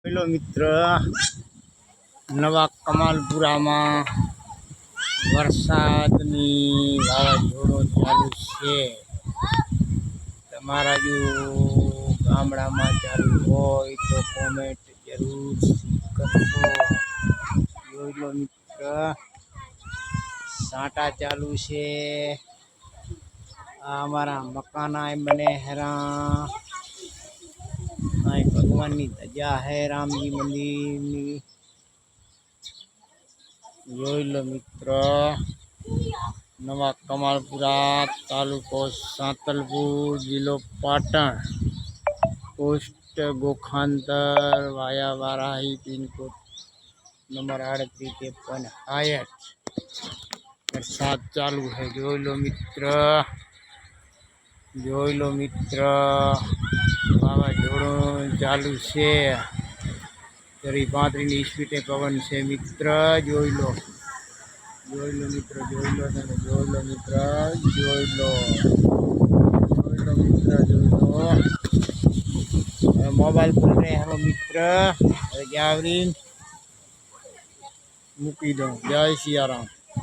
Hello મિત્ર, નવા કમાલપુરામાં વરસાદની વાવાઝોડું ચાલુ છે. તમારા જો ગામડામાં ચાલુ હોય તો કોમેન્ટ જરૂર કરશો. જોઈ લો મિત્ર, સાંટા ચાલુ છે. આ અમારા મકાના બને હેરા ભગવાનની ધજા હે રામજી મંદિરની. જોઈ લો મિત્ર, નવા કમાલપુરા, તાલુકો સાંતલપુર, જિલ્લો પાટણ, પોસ્ટ ગોખાંતર, વાયા વારાહી, પિનકોડ નંબર 3853. વરસાદ ચાલુ है. જોઈ લો મિત્ર, જોઈ લો મિત્ર, વાવાઝોડું ચાલુ છે. 35ની સ્પીડે પવન છે મિત્ર. જોઈ લો, જોઈ લો મિત્ર, જોઈ લો, જોઈ લો મિત્ર, જોઈ લો, જોઈ લો મિત્ર, જોઈ લો. મોબાઈલ પર હેરો મિત્ર, જાવરીન મૂકી દો. જય સિયારામ.